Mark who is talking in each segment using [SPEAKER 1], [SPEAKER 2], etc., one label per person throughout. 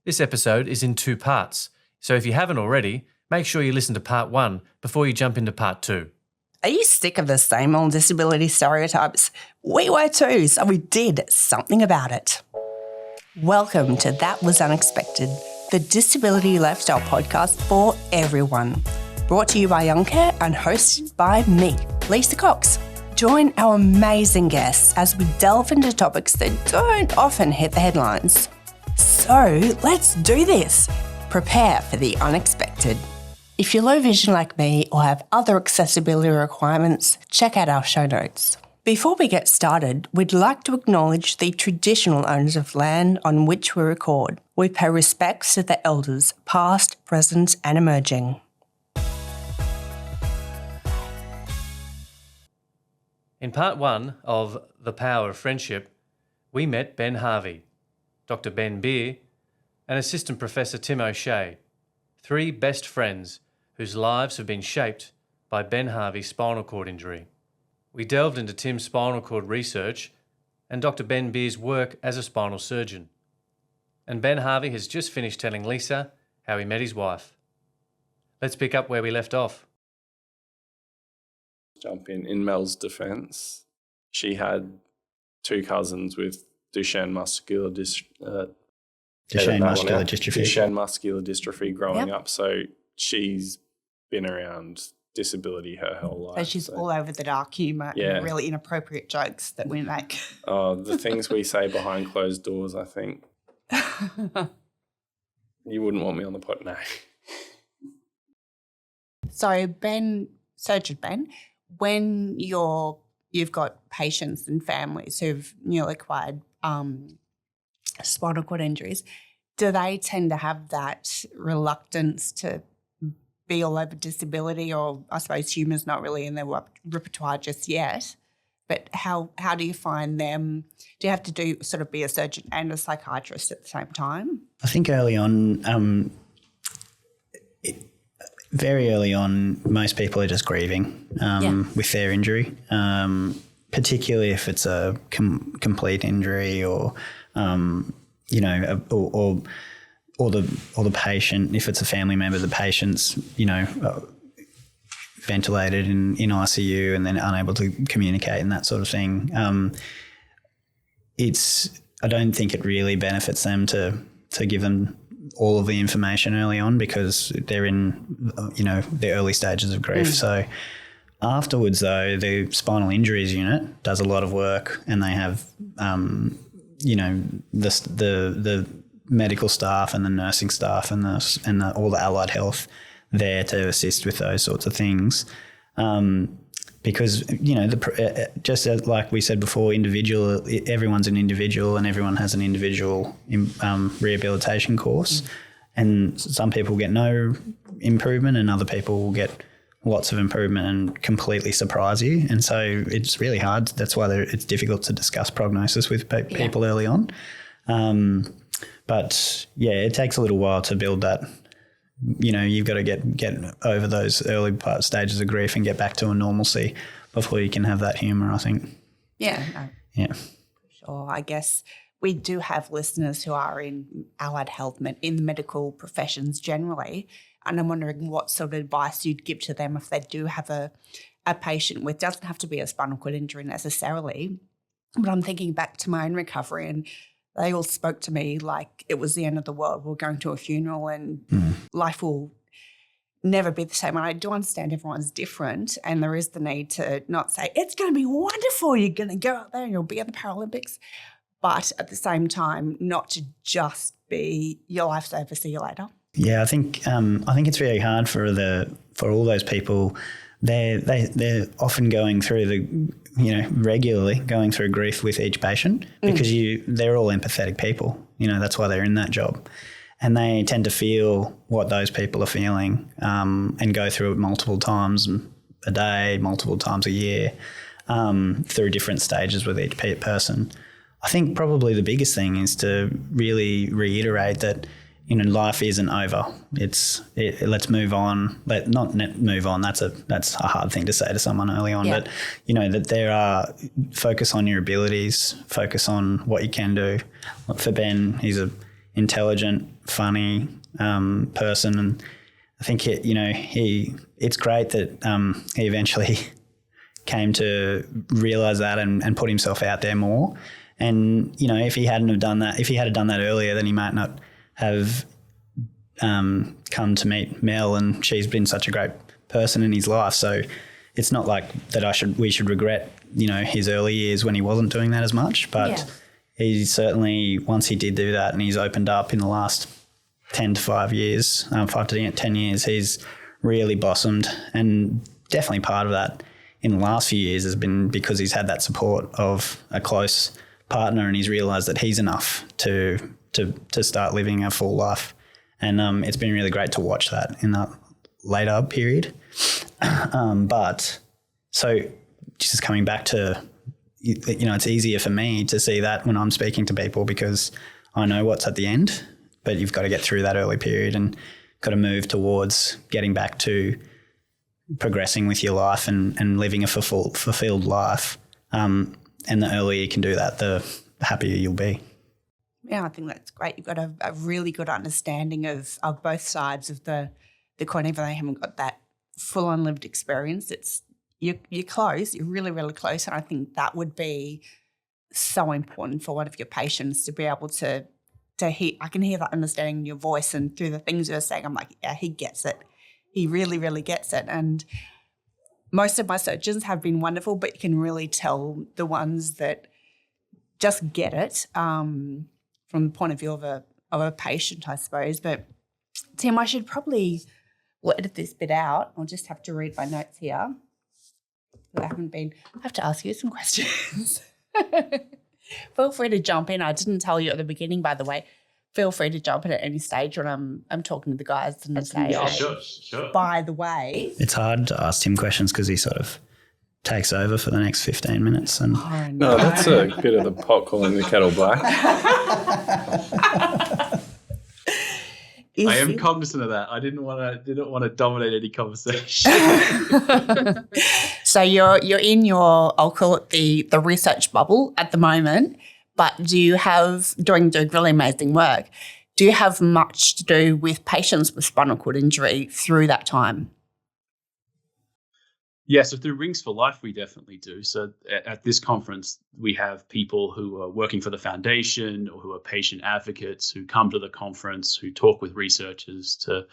[SPEAKER 1] This episode is in 2 parts, so if you haven't already, make sure you listen to part 1 before you jump into part 2.
[SPEAKER 2] Are you sick of the same old disability stereotypes? We were too, so we did something about it. Welcome to That Was Unexpected, the Disability Lifestyle podcast for everyone. Brought to you by Young Care and hosted by me, Lisa Cox. Join our amazing guests as we delve into topics that don't often hit the headlines. So let's do this. Prepare for the unexpected. If you're low vision like me or have other accessibility requirements, check out our show notes. Before we get started, we'd like to acknowledge the traditional owners of land on which we record. We pay respects to the elders, past, present and emerging.
[SPEAKER 1] In part 1 of The Power of Friendship, we met Ben Harvey, Dr. Ben Beer, and Assistant Professor Tim O'Shea, 3 best friends whose lives have been shaped by Ben Harvey's spinal cord injury. We delved into Tim's spinal cord research and Dr. Ben Beer's work as a spinal surgeon. And Ben Harvey has just finished telling Lisa how he met his wife. Let's pick up where we left off.
[SPEAKER 3] Jump in Mel's defence, she had 2 cousins with Duchenne muscular dystrophy. Duchenne muscular dystrophy growing up, so she's been around disability her whole life.
[SPEAKER 4] So she's all over the dark humour and really inappropriate jokes that we make.
[SPEAKER 3] Oh, the things we say behind closed doors, I think. You wouldn't want me on the pod, no.
[SPEAKER 4] So Surgeon Ben, when you've got patients and families who've newly acquired spinal cord injuries, do they tend to have that reluctance to be all over disability, or I suppose humour's not really in their repertoire just yet, but how do you find them? Do you have to be a surgeon and a psychiatrist at the same time?
[SPEAKER 5] I think early on, very early on, most people are just grieving with their injury, particularly if it's a complete injury or or the patient, if it's a family member, the patient's ventilated in ICU and then unable to communicate and that sort of thing. I don't think it really benefits them to give them all of the information early on because they're in the early stages of grief. So afterwards, though, the spinal injuries unit does a lot of work, and they have the medical staff and the nursing staff and all the allied health there to assist with those sorts of things. Because, just as, like we said before, everyone's an individual and everyone has an individual rehabilitation course. And some people get no improvement and other people will get lots of improvement and completely surprise you. And so it's really hard. That's why it's difficult to discuss prognosis with people early on. But, it takes a little while to build that. You've got to get over those early stages of grief and get back to a normalcy before you can have that humour, I think.
[SPEAKER 4] Yeah.
[SPEAKER 5] Yeah.
[SPEAKER 4] Sure. I guess we do have listeners who are in allied health, in the medical professions generally, and I'm wondering what sort of advice you'd give to them if they do have a patient with, doesn't have to be a spinal cord injury necessarily, but I'm thinking back to my own recovery and they all spoke to me like it was the end of the world. We're going to a funeral and life will never be the same. And I do understand everyone's different and there is the need to not say, it's going to be wonderful, you're going to go out there and you'll be at the Paralympics. But at the same time, not to just be your life's over, see you later.
[SPEAKER 5] Yeah, I think it's really hard for all those people. They're often going through regularly going through grief with each patient because they're all empathetic people. That's why they're in that job. And they tend to feel what those people are feeling and go through it multiple times a day, multiple times a year through different stages with each person. I think probably the biggest thing is to really reiterate that life isn't over. Let's move on. Not move on. That's a hard thing to say to someone early on. Yeah. But that there are focus on your abilities, focus on what you can do. For Ben, he's intelligent, funny person, and I think it's great that he eventually came to realise that and put himself out there more. And if he hadn't have done that, if he had done that earlier, then he might not have come to meet Mel, and she's been such a great person in his life. So it's not like that we should regret his early years when he wasn't doing that as much, but he certainly, once he did do that and he's opened up in the last 10 to 5 years, 5 to 10 years, he's really blossomed. And definitely part of that in the last few years has been because he's had that support of a close partner, and he's realised that he's enough to start living a full life. And it's been really great to watch that in that later period. But so just coming back to, it's easier for me to see that when I'm speaking to people because I know what's at the end, but you've got to get through that early period and got to move towards getting back to progressing with your life and living a fulfilled life. And the earlier you can do that, the happier you'll be.
[SPEAKER 4] Yeah, I think that's great. You've got a really good understanding of both sides of the coin, even though they haven't got that full-on lived experience. You're close, you're really, really close, and I think that would be so important for one of your patients to be able to hear. I can hear that understanding in your voice and through the things you're saying. I'm like, yeah, he gets it. He really, really gets it. And most of my surgeons have been wonderful, but you can really tell the ones that just get it from the point of view of a patient, I suppose. But Tim, I should probably edit this bit out. I'll just have to read my notes here. I have to ask you some questions. Feel free to jump in. I didn't tell you at the beginning, by the way. Feel free to jump in at any stage when I'm talking to the guys and say,
[SPEAKER 6] sure.
[SPEAKER 4] By the way.
[SPEAKER 5] It's hard to ask Tim questions because he sort of takes over for the next 15 minutes. And
[SPEAKER 3] no, that's a bit of the pot calling the kettle black.
[SPEAKER 6] I am cognizant of that. I didn't want to dominate any conversation.
[SPEAKER 4] So you're in your, I'll call it the research bubble at the moment, but doing really amazing work. Do you have much to do with patients with spinal cord injury through that time?
[SPEAKER 6] Yeah, so through Rings for Life, we definitely do. So at this conference, we have people who are working for the foundation or who are patient advocates who come to the conference, who talk with researchers to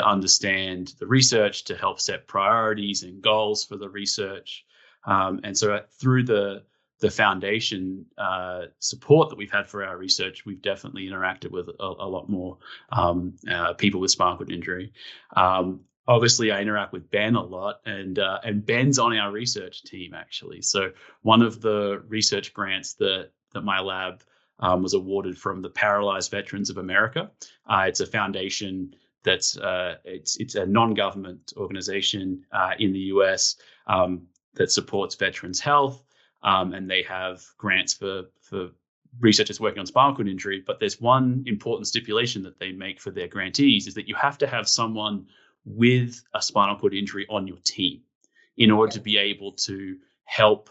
[SPEAKER 6] understand the research, to help set priorities and goals for the research. And so through the foundation support that we've had for our research, we've definitely interacted with a lot more people with spinal cord injury. Obviously, I interact with Ben a lot, and Ben's on our research team, actually. So one of the research grants that my lab was awarded from the Paralyzed Veterans of America. It's a foundation that's it's a non-government organization in the US that supports veterans' health, and they have grants for researchers working on spinal cord injury. But there's one important stipulation that they make for their grantees is that you have to have someone with a spinal cord injury on your team in order to be able to help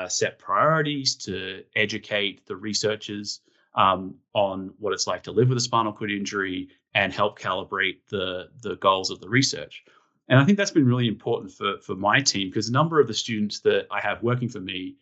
[SPEAKER 6] set priorities, to educate the researchers on what it's like to live with a spinal cord injury and help calibrate the goals of the research. And I think that's been really important for my team, because a number of the students that I have working for me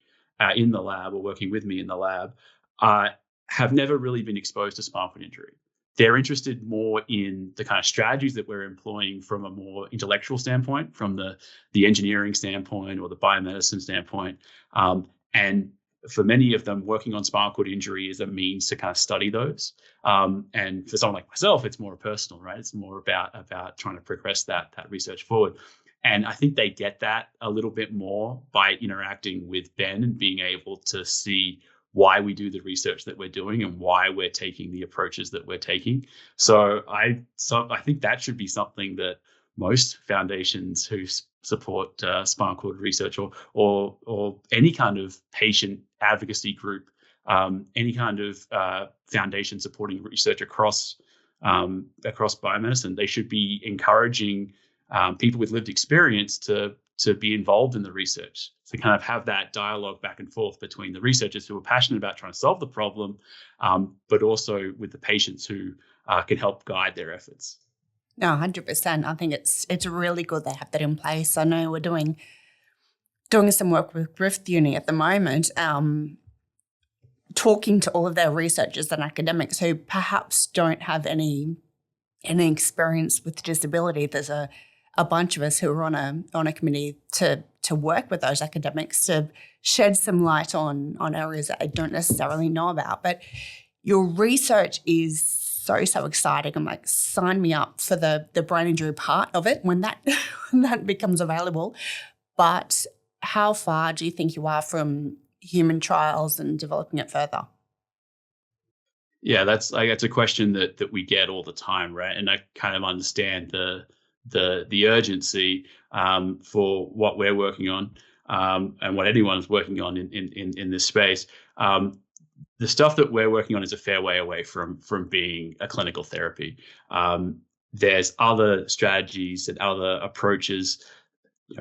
[SPEAKER 6] in the lab or working with me in the lab have never really been exposed to spinal cord injury. They're interested more in the kind of strategies that we're employing from a more intellectual standpoint, from the engineering standpoint or the biomedicine standpoint. And for many of them, working on spinal cord injury is a means to kind of study those. And for someone like myself, it's more personal, right? It's more about trying to progress that research forward. And I think they get that a little bit more by interacting with Ben and being able to see why we do the research that we're doing and why we're taking the approaches that we're taking. So I think that should be something that most foundations who support spinal cord research or any kind of patient advocacy group, any kind of foundation supporting research across biomedicine, they should be encouraging people with lived experience to to be involved in the research, to kind of have that dialogue back and forth between the researchers who are passionate about trying to solve the problem, but also with the patients who can help guide their efforts.
[SPEAKER 4] No, 100%. I think it's really good they have that in place. I know we're doing some work with Griffith Uni at the moment, talking to all of their researchers and academics who perhaps don't have any experience with disability. There's a bunch of us who are on a committee to work with those academics to shed some light on areas that I don't necessarily know about. But your research is so exciting. I'm like, sign me up for the brain injury part of it when that becomes available. But how far do you think you are from human trials and developing it further?
[SPEAKER 6] Yeah, that's a question that we get all the time, right? And I kind of understand the urgency for what we're working on and what anyone's working on in this space. The stuff that we're working on is a fair way away from being a clinical therapy. There's other strategies and other approaches,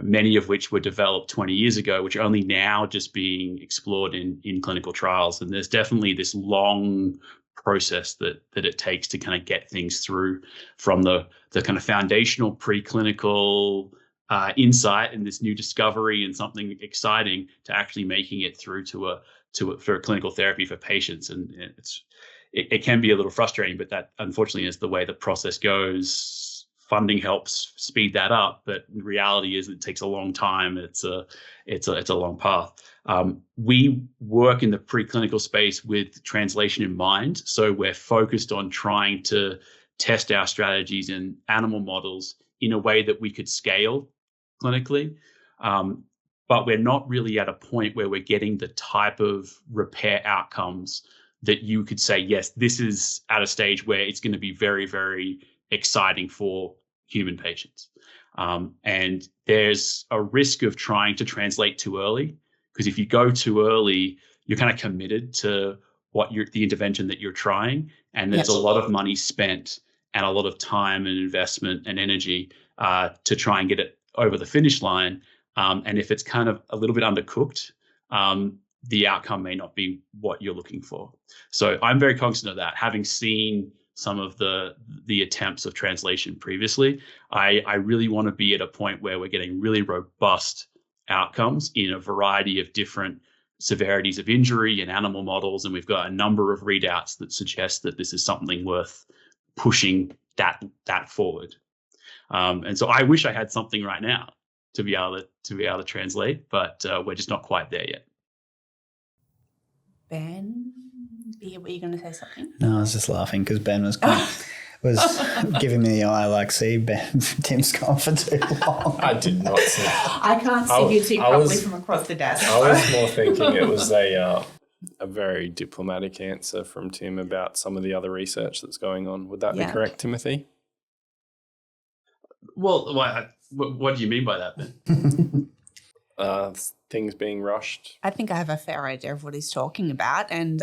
[SPEAKER 6] many of which were developed 20 years ago, which are only now just being explored in clinical trials. And there's definitely this long process that it takes to kind of get things through from the kind of foundational preclinical insight and this new discovery and something exciting to actually making it through for clinical therapy for patients. And it can be a little frustrating, but that unfortunately is the way the process goes. Funding helps speed that up, but the reality is it takes a long time. It's a long path. We work in the preclinical space with translation in mind, so we're focused on trying to test our strategies in animal models in a way that we could scale clinically. But we're not really at a point where we're getting the type of repair outcomes that you could say, yes, this is at a stage where it's going to be very, very exciting for human patients. And there's a risk of trying to translate too early, because if you go too early, you're kind of committed to the intervention that you're trying. And there's a lot of money spent and a lot of time and investment and energy to try and get it over the finish line. And if it's kind of a little bit undercooked, the outcome may not be what you're looking for. So I'm very cognizant of that. Having seen some of the attempts of translation previously, I really want to be at a point where we're getting really robust outcomes in a variety of different severities of injury in animal models. And we've got a number of readouts that suggest that this is something worth pushing that forward. And so I wish I had something right now to be able to translate, but we're just not quite there yet.
[SPEAKER 4] Ben, were you going to say something?
[SPEAKER 5] No, I was just laughing because Ben was giving me the eye like, see, Ben, Tim's gone for too long.
[SPEAKER 3] I did not see.
[SPEAKER 4] I can't see you two properly from across the desk.
[SPEAKER 3] I was more thinking it was a very diplomatic answer from Tim about some of the other research that's going on. Would that be correct, Timothy?
[SPEAKER 6] Well, what do you mean by that, Ben?
[SPEAKER 3] Things being rushed.
[SPEAKER 4] I think I have a fair idea of what he's talking about, and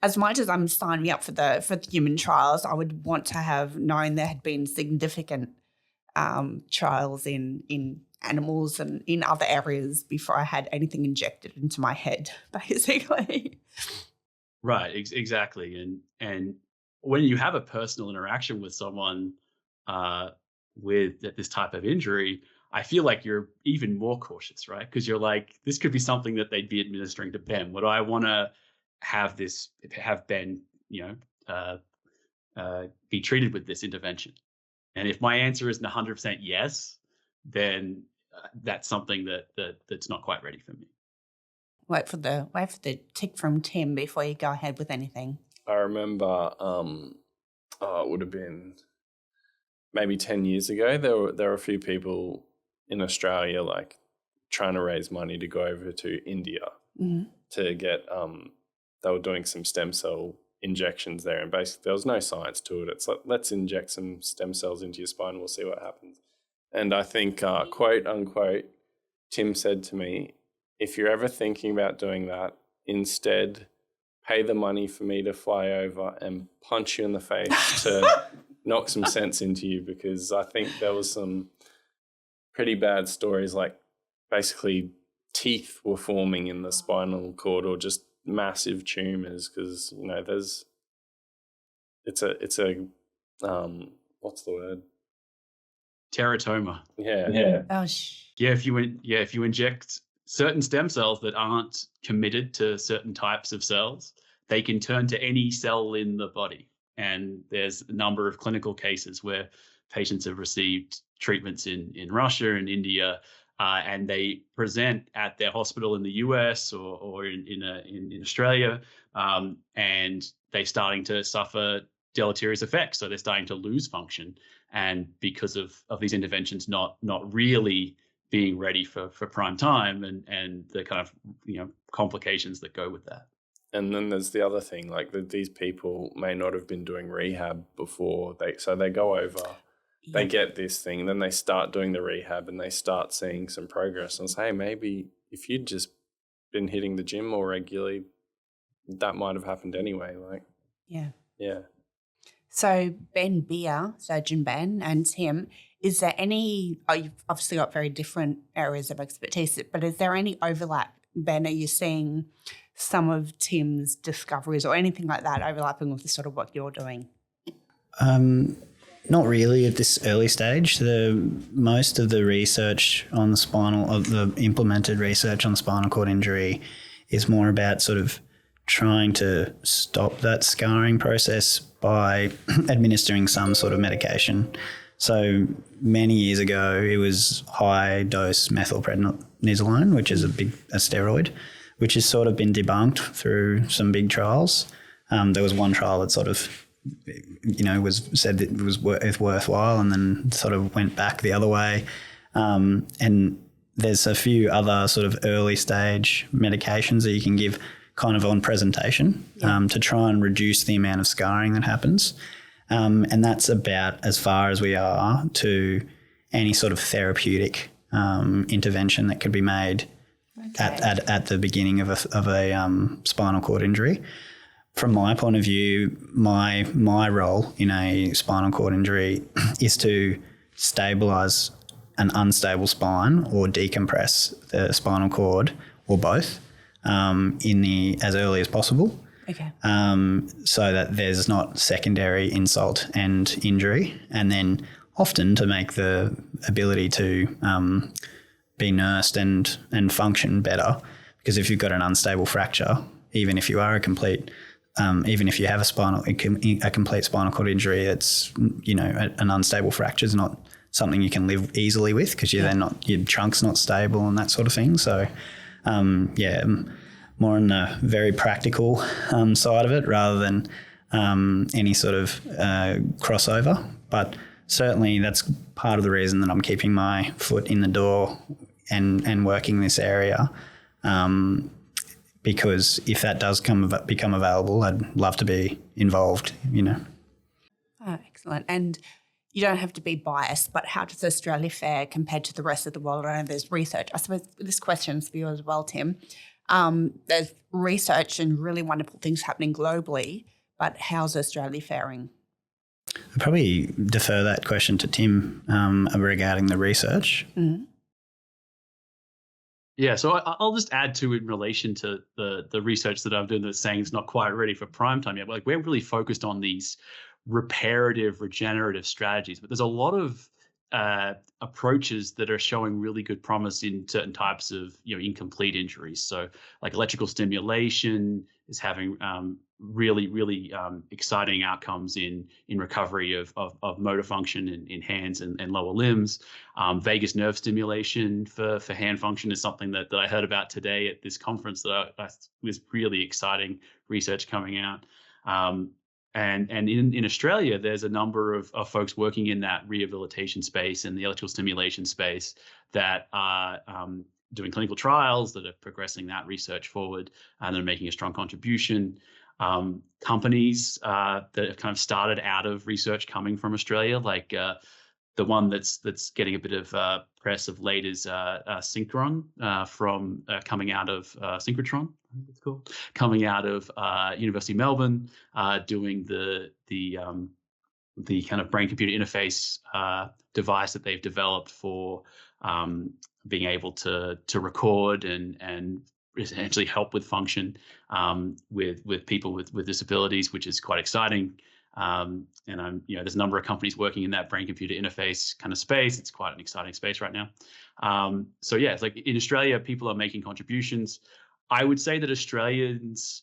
[SPEAKER 4] as much as I'm signing up for the human trials, I would want to have known there had been significant trials in animals and in other areas before I had anything injected into my head, basically.
[SPEAKER 6] Right, exactly. And when you have a personal interaction with someone with this type of injury, I feel like you're even more cautious, right? Because you're like, this could be something that they'd be administering to Ben. Would I want to have Ben, be treated with this intervention? And if my answer isn't 100% yes, then that's something that's not quite ready for me.
[SPEAKER 4] Wait for the tick from Tim before you go ahead with anything.
[SPEAKER 3] I remember, it would have been maybe 10 years ago. There were a few people in Australia like trying to raise money to go over to India to get. They were doing some stem cell injections there, and basically there was no science to it. It's like, let's inject some stem cells into your spine, we'll see what happens. And I think, quote unquote, Tim said to me, if you're ever thinking about doing that, instead pay the money for me to fly over and punch you in the face to knock some sense into you, because I think there was some pretty bad stories, like basically teeth were forming in the spinal cord, or just massive tumors, because it's a what's the word?
[SPEAKER 6] Teratoma.
[SPEAKER 3] Yeah.
[SPEAKER 4] Oh,
[SPEAKER 6] If you inject certain stem cells that aren't committed to certain types of cells, they can turn to any cell in the body. And there's a number of clinical cases where patients have received treatments in Russia and India, and they present at their hospital in the US or in Australia, and they're starting to suffer deleterious effects. So they're starting to lose function, and because of these interventions not really being ready for prime time, and the kind of complications that go with that.
[SPEAKER 3] And then there's the other thing, like these people may not have been doing rehab before, they go over, they get this thing, and then they start doing the rehab and they start seeing some progress, and say, hey, maybe if you'd just been hitting the gym more regularly, that might have happened anyway. Like, yeah.
[SPEAKER 4] So Ben Beer, Surgeon Ben, and Tim, is there any, you've obviously got very different areas of expertise, but is there any overlap? Ben, are you seeing some of Tim's discoveries or anything like that overlapping with the sort of what you're doing?
[SPEAKER 5] Not really at this early stage. Most of the research on the implemented research on spinal cord injury is more about sort of trying to stop that scarring process by administering some sort of medication. So many years ago, it was high-dose methylprednisolone, which is a steroid, which has sort of been debunked through some big trials. There was one trial that sort of, was said that it was worthwhile, and then sort of went back the other way. And there's a few other sort of early-stage medications that you can give kind of on presentation to try and reduce the amount of scarring that happens. And that's about as far as we are to any sort of therapeutic intervention that could be made at the beginning of a spinal cord injury. From my point of view, my role in a spinal cord injury is to stabilise an unstable spine or decompress the spinal cord, or both, as early as possible.
[SPEAKER 4] Okay.
[SPEAKER 5] So that there's not secondary insult and injury, and then often to make the ability to be nursed and function better. Because if you've got an unstable fracture, even if you are even if you have a complete spinal cord injury, it's an unstable fracture is not something you can live easily with, because you're then not, your trunk's not stable and that sort of thing. So more on the very practical side of it, rather than any sort of crossover. But certainly that's part of the reason that I'm keeping my foot in the door and working this area, because if that does become available, I'd love to be involved,
[SPEAKER 4] Oh, excellent. And you don't have to be biased, but how does Australia fare compared to the rest of the world? I know there's research. I suppose this question's for you as well, Tim. There's research and really wonderful things happening globally, but how's Australia faring?
[SPEAKER 5] I'd probably defer that question to Tim regarding the research.
[SPEAKER 4] Mm-hmm.
[SPEAKER 6] Yeah, so I'll just add to in relation to the research that I'm doing that's saying it's not quite ready for prime time yet. Like, we're really focused on these reparative, regenerative strategies, but there's a lot of approaches that are showing really good promise in certain types of incomplete injuries. So like electrical stimulation is having really exciting outcomes in recovery of motor function in hands and lower limbs. Vagus nerve stimulation for hand function is something that I heard about today at this conference that was really exciting research coming out. And in Australia, there's a number of folks working in that rehabilitation space and the electrical stimulation space that are doing clinical trials, that are progressing that research forward, and they're making a strong contribution. Companies that have kind of started out of research coming from Australia, like the one that's getting a bit of press of late is Synchron from coming out of Synchrotron, I think it's called, coming out of University of Melbourne, doing the the kind of brain-computer interface device that they've developed for being able to record and essentially help with function with people with disabilities, which is quite exciting. And there's a number of companies working in that brain-computer interface kind of space. It's quite an exciting space right now. It's like in Australia, people are making contributions. I would say that Australians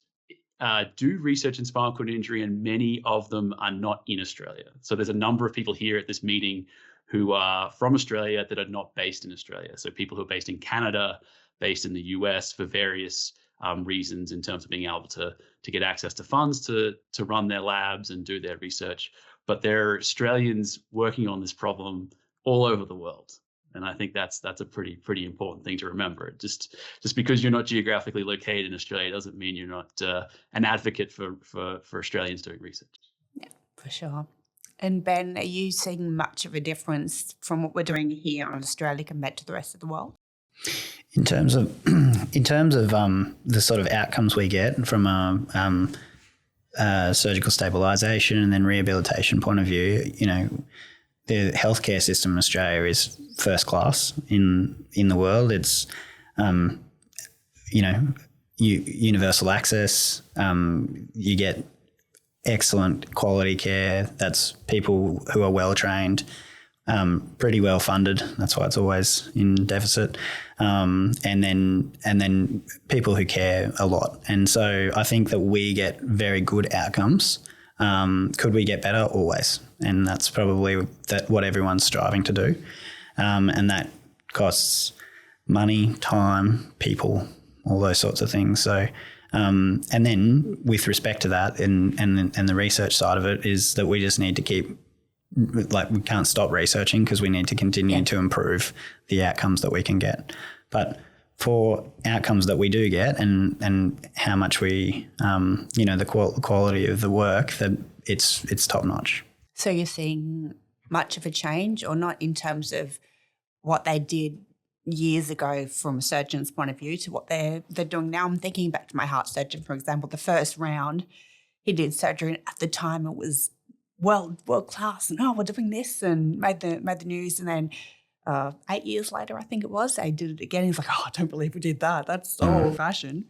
[SPEAKER 6] do research in spinal cord injury, and many of them are not in Australia. So there's a number of people here at this meeting who are from Australia that are not based in Australia. So people who are based in Canada, based in the US for various reasons in terms of being able to get access to funds to run their labs and do their research. But there are Australians working on this problem all over the world. And I think that's a pretty important thing to remember. Just because you're not geographically located in Australia doesn't mean you're not an advocate for Australians doing research.
[SPEAKER 4] Yeah, for sure. And Ben, are you seeing much of a difference from what we're doing here in Australia compared to the rest of the world?
[SPEAKER 5] In terms of the sort of outcomes we get from a surgical stabilisation and then rehabilitation point of view, the healthcare system in Australia is first class in the world. It's universal access. You get excellent quality care. That's people who are well trained, pretty well funded. That's why it's always in deficit. And then people who care a lot. And so I think that we get very good outcomes. Could we get better? Always. And that's probably what everyone's striving to do. And that costs money, time, people, all those sorts of things. So, and then with respect to that and the research side of it is that we just need to keep, we can't stop researching because we need to continue to improve the outcomes that we can get. But for outcomes that we do get and how much we, the quality of the work, that it's top notch.
[SPEAKER 4] So you're seeing much of a change, or not in terms of what they did years ago from a surgeon's point of view to what they're doing now? I'm thinking back to my heart surgeon, for example. The first round, he did surgery, and at the time it was world class, and we're doing this, and made the news, and then 8 years later, I think it was, they did it again. He's like, I don't believe we did that. That's so old-fashioned.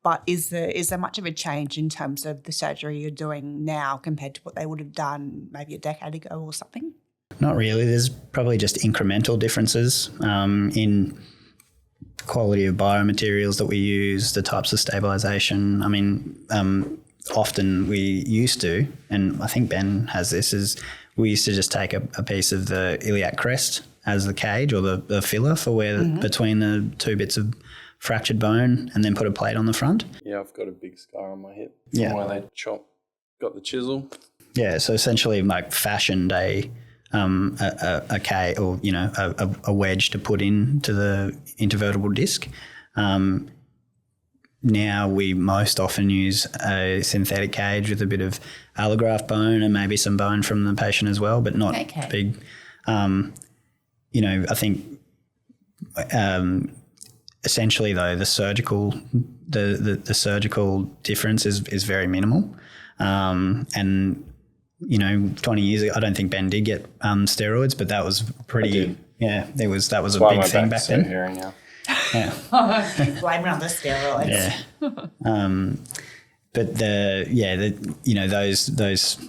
[SPEAKER 4] But is there much of a change in terms of the surgery you're doing now compared to what they would have done maybe a decade ago or something?
[SPEAKER 5] Not really. There's probably just incremental differences in quality of biomaterials that we use, the types of stabilisation. I mean, often we used to, and I think Ben has this, is we used to just take a piece of the iliac crest as the cage or the filler for where between the two bits of fractured bone, and then put a plate on the front.
[SPEAKER 3] Yeah, I've got a big scar on my hip.
[SPEAKER 5] Yeah.
[SPEAKER 3] Where they got the chisel.
[SPEAKER 5] Yeah, so essentially fashioned a K or a wedge to put into the intervertebral disc. Now we most often use a synthetic cage with a bit of allograft bone and maybe some bone from the patient as well, but not big. I think essentially though the surgical difference is very minimal, and 20 years ago I don't think Ben did get steroids, but that was pretty. Yeah, that was a big thing back then.
[SPEAKER 3] Hearing now.
[SPEAKER 5] Yeah.
[SPEAKER 4] Blame it on the steroids.
[SPEAKER 5] Yeah. But the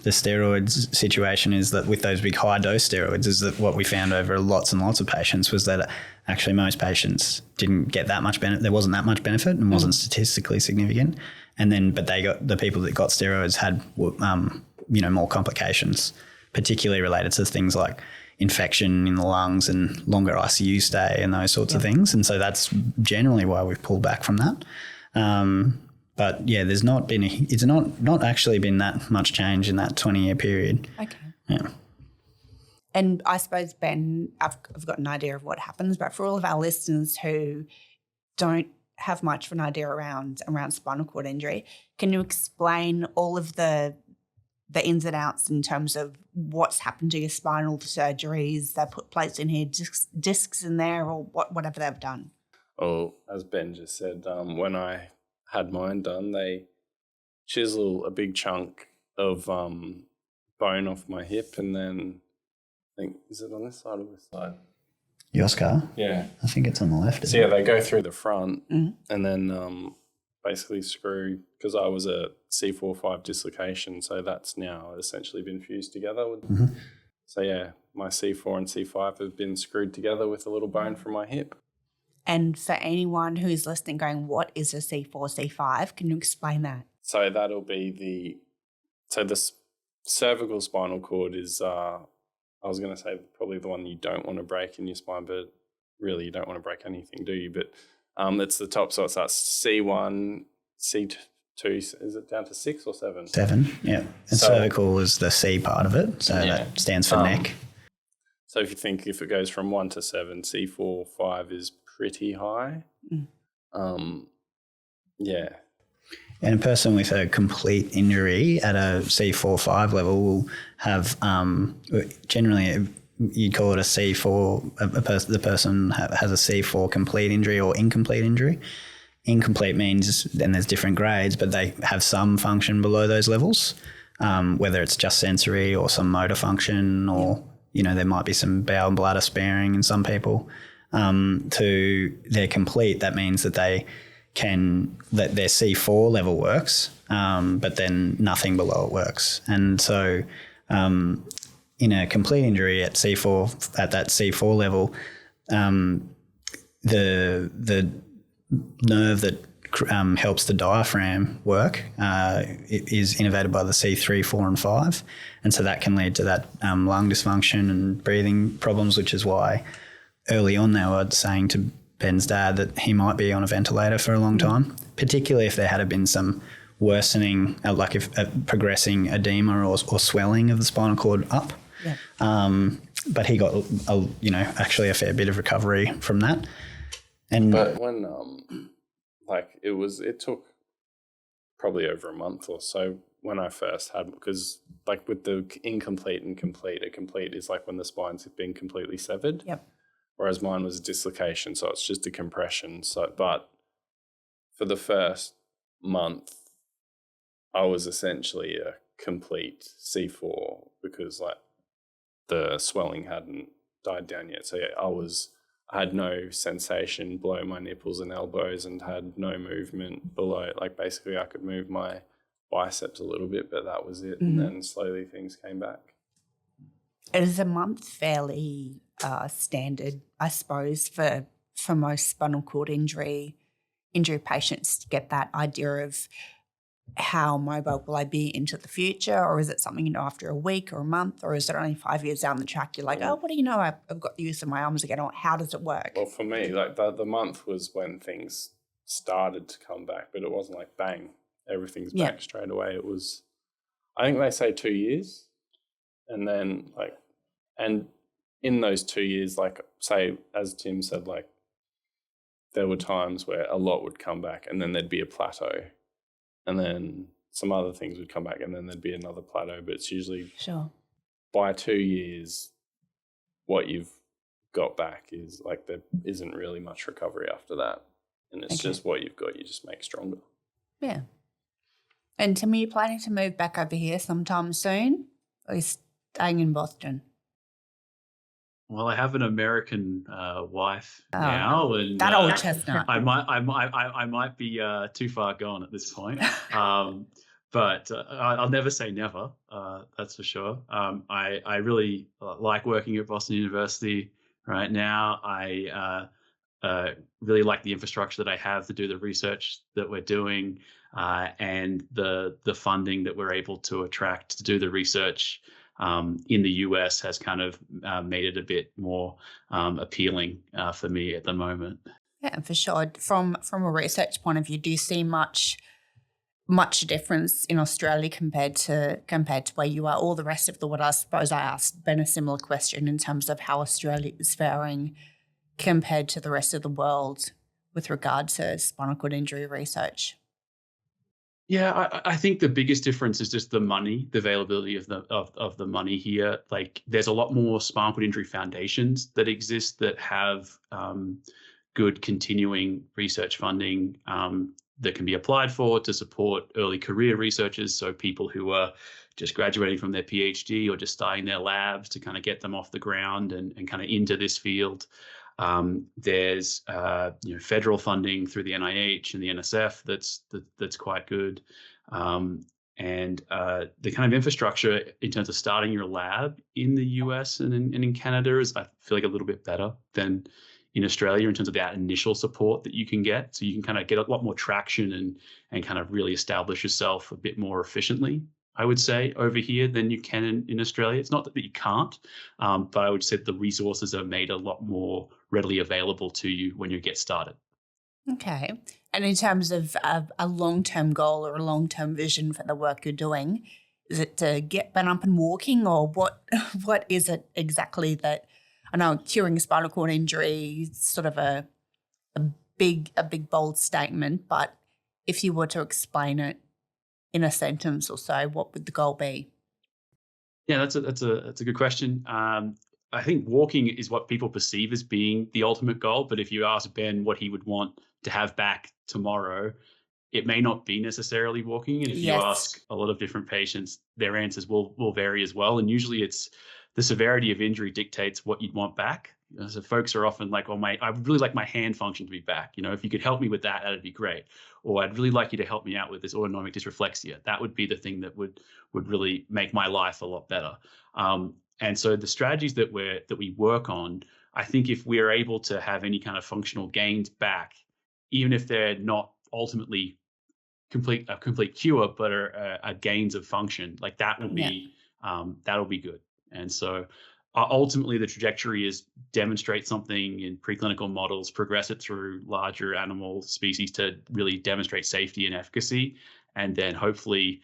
[SPEAKER 5] steroids situation is that with those big high dose steroids is that what we found over lots and lots of patients was that actually most patients didn't get that much benefit. There wasn't that much benefit and wasn't statistically significant. But the people that got steroids had more complications, particularly related to things like infection in the lungs and longer ICU stay and those sorts of things. And so that's generally why we've pulled back from that. But yeah, there's not been it's not actually been that much change in that 20-year period. Okay. Yeah.
[SPEAKER 4] And I suppose, Ben, I've got an idea of what happens, but for all of our listeners who don't have much of an idea around spinal cord injury, can you explain all of the ins and outs in terms of what's happened to your spinal, the surgeries, they put plates in here, discs in there, or whatever they've done?
[SPEAKER 3] Oh, as Ben just said, when I had mine done, they chisel a big chunk of bone off my hip, and then I think, is it on this side or this side?
[SPEAKER 5] Your scar?
[SPEAKER 3] Yeah.
[SPEAKER 5] I think it's on the left.
[SPEAKER 3] So yeah, they go through the front and then basically screw, because I was a C4-5 dislocation, so that's now essentially been fused together. So yeah, my C4 and C5 have been screwed together with a little bone from my hip.
[SPEAKER 4] And for anyone who's listening going, what is a C4, C5? Can you explain that?
[SPEAKER 3] So that'll be the cervical spinal cord is, I was going to say probably the one you don't want to break in your spine, but really you don't want to break anything, do you? But it's the top, so it's that C1, C2, is it down to 6 or 7?
[SPEAKER 5] 7, yeah. And cervical is the C part of it, so that stands for neck.
[SPEAKER 3] So if you think if it goes from 1 to 7, C4, 5 is pretty high. Yeah.
[SPEAKER 5] And a person with a complete injury at a C4-5 level will have generally you'd call it a C4. The person has a C4 complete injury or incomplete injury. Incomplete means then there's different grades, but they have some function below those levels, whether it's just sensory or some motor function, or there might be some bowel and bladder sparing in some people. To their complete, that means that that their C4 level works, but then nothing below it works. And so in a complete injury at C4, at that C4 level, the nerve that helps the diaphragm work it is innervated by the C3, 4 and 5. And so that can lead to that lung dysfunction and breathing problems, which is why early on they were saying to Ben's dad that he might be on a ventilator for a long time, particularly if there had been some worsening, like if progressing edema or swelling of the spinal cord up. Yeah. But he got, actually a fair bit of recovery from that.
[SPEAKER 3] But when, it took probably over a month or so when I first had, because like with the incomplete and complete, a complete is like when the spine's been completely severed.
[SPEAKER 4] Yep.
[SPEAKER 3] Whereas mine was a dislocation, so it's just a compression. So, but for the first month, I was essentially a complete C4 because like the swelling hadn't died down yet. So yeah, I had no sensation below my nipples and elbows and had no movement below. Like basically I could move my biceps a little bit, but that was it. And then slowly things came back.
[SPEAKER 4] Is a month fairly standard, I suppose, for most spinal cord injury patients to get that idea of how mobile will I be into the future, or is it something after a week or a month, or is it only 5 years down the track you're like, oh, what do you know, I've got the use of my arms again, or how does it work?
[SPEAKER 3] Well, for me, like the month was when things started to come back, but it wasn't like bang, everything's back straight away. It was, I think they say 2 years, and then and in those 2 years, like say, as Tim said, like there were times where a lot would come back and then there'd be a plateau and then some other things would come back and then there'd be another plateau. But it's usually by 2 years, what you've got back is like there isn't really much recovery after that. And it's just what you've got, you just make stronger.
[SPEAKER 4] Yeah. And Tim, are you planning to move back over here sometime soon, or are you staying in Boston?
[SPEAKER 6] Well, I have an American wife now, and
[SPEAKER 4] that old chestnut.
[SPEAKER 6] I might be too far gone at this point, but I'll never say never. That's for sure. I really like working at Boston University right now. I really like the infrastructure that I have to do the research that we're doing, and the funding that we're able to attract to do the research in the US has kind of made it a bit more appealing for me at the moment.
[SPEAKER 4] Yeah, for sure. From a research point of view, do you see much difference in Australia compared to where you are? All the rest of the world, I suppose I asked Ben a similar question in terms of how Australia is faring compared to the rest of the world with regard to spinal cord injury research.
[SPEAKER 6] Yeah, I think the biggest difference is just the money, the availability of the money here. Like, there's a lot more spinal cord injury foundations that exist that have good continuing research funding that can be applied for to support early career researchers. So people who are just graduating from their PhD or just starting their labs to kind of get them off the ground and kind of into this field. There's federal funding through the NIH and the NSF that's quite good. And the kind of infrastructure in terms of starting your lab in the US and in Canada is, I feel like, a little bit better than in Australia in terms of that initial support that you can get. So you can kind of get a lot more traction and kind of really establish yourself a bit more efficiently, I would say, over here than you can in Australia. It's not that you can't, but I would say the resources are made a lot more readily available to you when you get started.
[SPEAKER 4] Okay. And in terms of a long-term goal or a long-term vision for the work you're doing, is it to get Ben up and walking, or what is it exactly that, I know curing spinal cord injury is sort of a big bold statement, but if you were to explain it in a sentence or so, what would the goal be?
[SPEAKER 6] Yeah, that's a good question. I think walking is what people perceive as being the ultimate goal. But if you ask Ben what he would want to have back tomorrow, it may not be necessarily walking. And if you ask a lot of different patients, their answers will vary as well. And usually it's the severity of injury dictates what you'd want back. So folks are often like, I would really like my hand function to be back. If you could help me with that, that'd be great. Or I'd really like you to help me out with this autonomic dysreflexia. That would be the thing that would really make my life a lot better. And so the strategies that we work on, I think if we're able to have any kind of functional gains back, even if they're not ultimately a complete cure, but are gains of function, like that will be that'll be good. And so ultimately the trajectory is demonstrate something in preclinical models, progress it through larger animal species to really demonstrate safety and efficacy, and then hopefully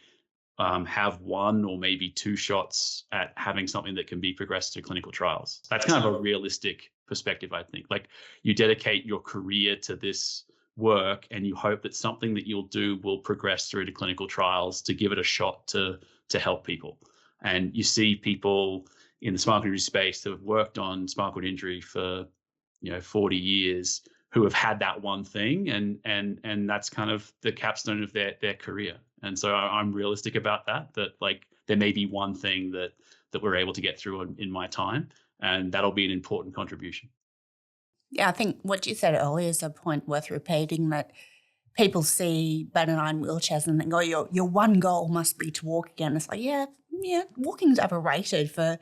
[SPEAKER 6] have one or maybe two shots at having something that can be progressed to clinical trials. That's kind of a realistic perspective, I think. Like, you dedicate your career to this work and you hope that something that you'll do will progress through to clinical trials to give it a shot to help people. And you see people in the spinal cord injury space that have worked on spinal cord injury for 40 years who have had that one thing, and that's kind of the capstone of their career. And so I'm realistic about that like there may be one thing that we're able to get through in my time, and that'll be an important contribution.
[SPEAKER 4] Yeah, I think what you said earlier is a point worth repeating, that people see Ben and I in wheelchairs and think, oh, your one goal must be to walk again. It's like, yeah, walking's overrated for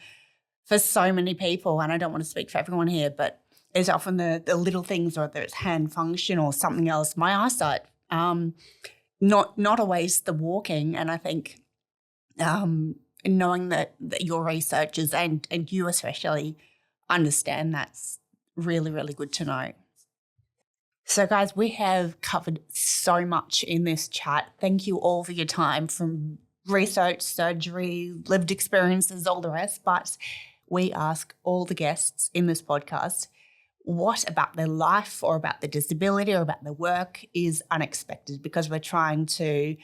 [SPEAKER 4] so many people, and I don't want to speak for everyone here, but it's often the little things, whether it's hand function or something else, my eyesight, not always the walking. And I think knowing that your researchers and you especially understand that's really, really good to know. So guys, we have covered so much in this chat. Thank you all for your time, from research, surgery, lived experiences, all the rest. But we ask all the guests in this podcast, what about their life or about their disability or about their work is unexpected, because we're trying to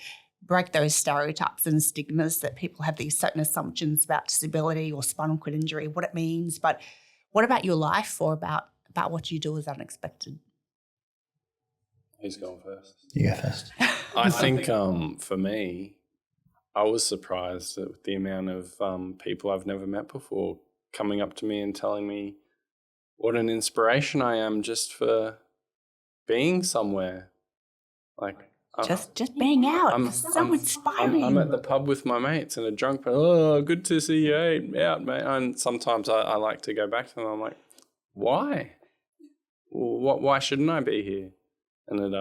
[SPEAKER 4] break those stereotypes and stigmas that people have these certain assumptions about disability or spinal cord injury, what it means. But what about your life or about what you do is unexpected?
[SPEAKER 3] Who's going first?
[SPEAKER 5] You go first.
[SPEAKER 3] I think for me, I was surprised at the amount of people I've never met before coming up to me and telling me what an inspiration I am just for being somewhere. Like
[SPEAKER 4] just being out. So inspiring.
[SPEAKER 3] I'm at the pub with my mates and a drunk person, oh, good to see you out, mate. And sometimes I like to go back to them. I'm like, why? Why shouldn't I be here? And it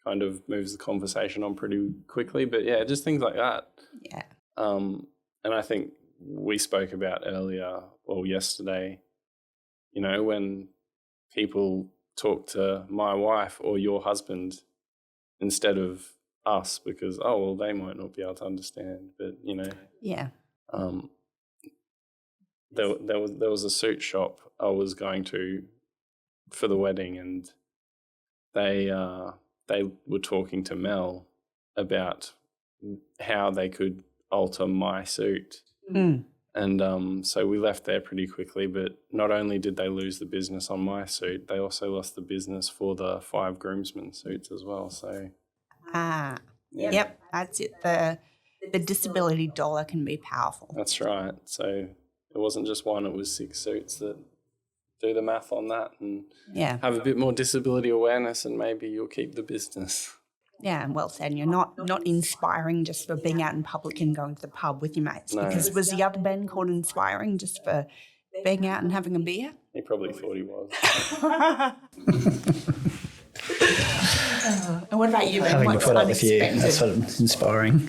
[SPEAKER 3] kind of moves the conversation on pretty quickly. But yeah, just things like that.
[SPEAKER 4] Yeah.
[SPEAKER 3] And I think we spoke about yesterday, when people talk to my wife or your husband instead of us, because, they might not be able to understand. But,
[SPEAKER 4] Yeah.
[SPEAKER 3] there was a suit shop I was going to for the wedding, and they were talking to Mel about how they could alter my suit.
[SPEAKER 4] Mm.
[SPEAKER 3] And so we left there pretty quickly, but not only did they lose the business on my suit, they also lost the business for the 5 groomsmen suits as well. So
[SPEAKER 4] Yep, that's it. the disability dollar can be powerful.
[SPEAKER 3] That's right. So it wasn't just one, it was 6 suits that do the math on that and have a bit more disability awareness, and maybe you'll keep the business.
[SPEAKER 4] Yeah, and well said. You're not inspiring just for being out in public and going to the pub with your mates.
[SPEAKER 3] No.
[SPEAKER 4] Because was the other Ben called inspiring just for being out and having a beer?
[SPEAKER 3] He probably thought he was.
[SPEAKER 4] And what about you, Ben?
[SPEAKER 5] Having to
[SPEAKER 4] What's
[SPEAKER 5] put up with you,
[SPEAKER 4] unexpected?
[SPEAKER 5] that's sort of inspiring.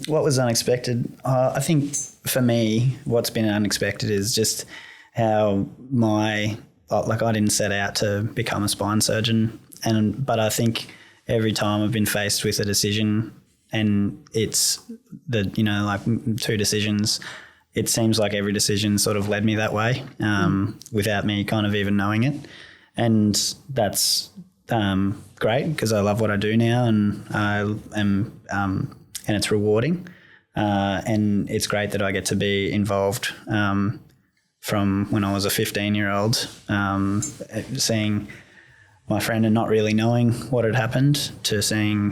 [SPEAKER 5] What was unexpected? I think for me, what's been unexpected is just how I didn't set out to become a spine surgeon, but I think every time I've been faced with a decision, and it's like 2 decisions, it seems like every decision sort of led me that way without me kind of even knowing it. And that's great because I love what I do now, and I am, and it's rewarding. And it's great that I get to be involved from when I was a 15-year-old, seeing my friend and not really knowing what had happened, to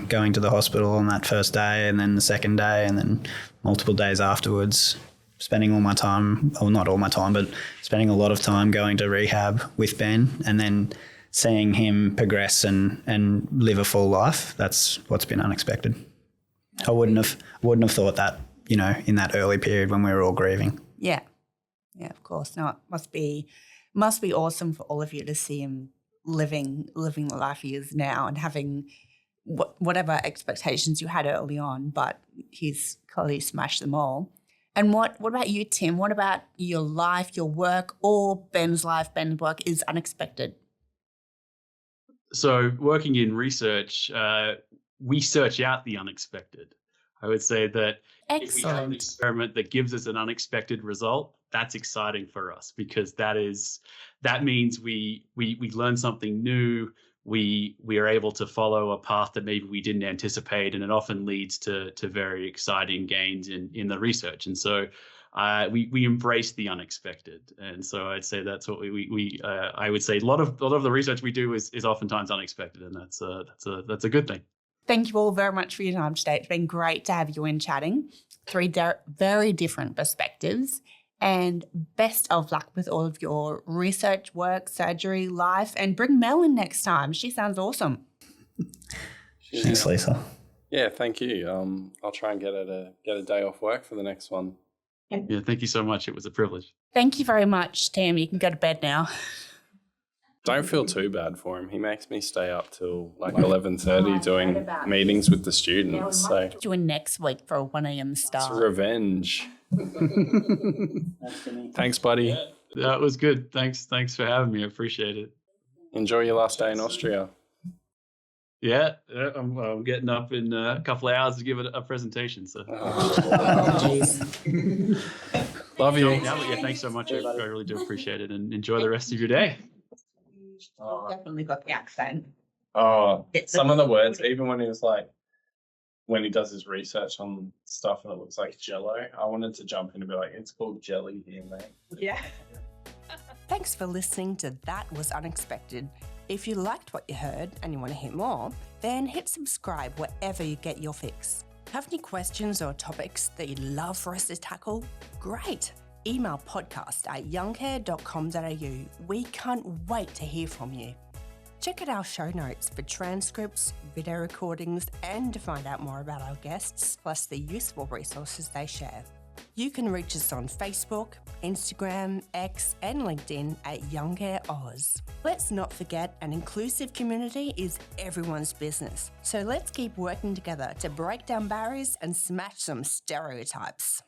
[SPEAKER 5] going to the hospital on that first day, and then the second day, and then multiple days afterwards, spending all my time, or not all my time, but spending a lot of time going to rehab with Ben, and then seeing him progress and live a full life. That's what's been unexpected. I wouldn't have thought that, in that early period when we were all grieving.
[SPEAKER 4] Yeah. Yeah, of course. No, it must be awesome for all of you to see him living the life he is now, and having whatever expectations you had early on, but he's clearly smashed them all. And what about you, Tim? What about your life, your work, or Ben's life, Ben's work is unexpected?
[SPEAKER 6] So working in research, we search out the unexpected. I would say that if we have an experiment that gives us an unexpected result, that's exciting for us, because that means we learn something new. We are able to follow a path that maybe we didn't anticipate, and it often leads to very exciting gains in the research. And so we embrace the unexpected. And so I'd say that's what I would say a lot of the research we do is oftentimes unexpected, and that's a good thing. Thank
[SPEAKER 4] you all very much for your time today. It's been great to have you in chatting. 3 very different perspectives. And best of luck with all of your research, work, surgery, life, and bring Mel in next time. She sounds awesome.
[SPEAKER 5] Thanks, Lisa.
[SPEAKER 3] Yeah, thank you. I'll try and get a day off work for the next one.
[SPEAKER 6] Yeah, thank you so much. It was a privilege.
[SPEAKER 4] Thank you very much, Tim. You can go to bed now.
[SPEAKER 3] Don't feel too bad for him. He makes me stay up till like 11:30 doing meetings with the students. So
[SPEAKER 4] doing next week for a 1 a.m. start.
[SPEAKER 3] It's revenge. Thanks, buddy.
[SPEAKER 6] Yeah, that was good. Thanks for having me. I appreciate it.
[SPEAKER 3] Enjoy your last day in Austria.
[SPEAKER 6] Yeah, I'm getting up in a couple of hours to give it a presentation. So,
[SPEAKER 3] love you.
[SPEAKER 6] Yeah, thanks so much. I really do appreciate it, and enjoy the rest of your day.
[SPEAKER 4] Definitely got the accent.
[SPEAKER 3] Oh, some of the words, even when he does his research on stuff and it looks like jello, I wanted to jump in and be like, it's called jelly here, mate.
[SPEAKER 4] Yeah.
[SPEAKER 2] Thanks for listening to That Was Unexpected. If you liked what you heard and you want to hear more, then hit subscribe wherever you get your fix. Have any questions or topics that you'd love for us to tackle? Great! Email podcast@youngcare.com.au. We can't wait to hear from you. Check out our show notes for transcripts, video recordings, and to find out more about our guests, plus the useful resources they share. You can reach us on Facebook, Instagram, X, and LinkedIn at YoungCareOz. Let's not forget, an inclusive community is everyone's business. So let's keep working together to break down barriers and smash some stereotypes.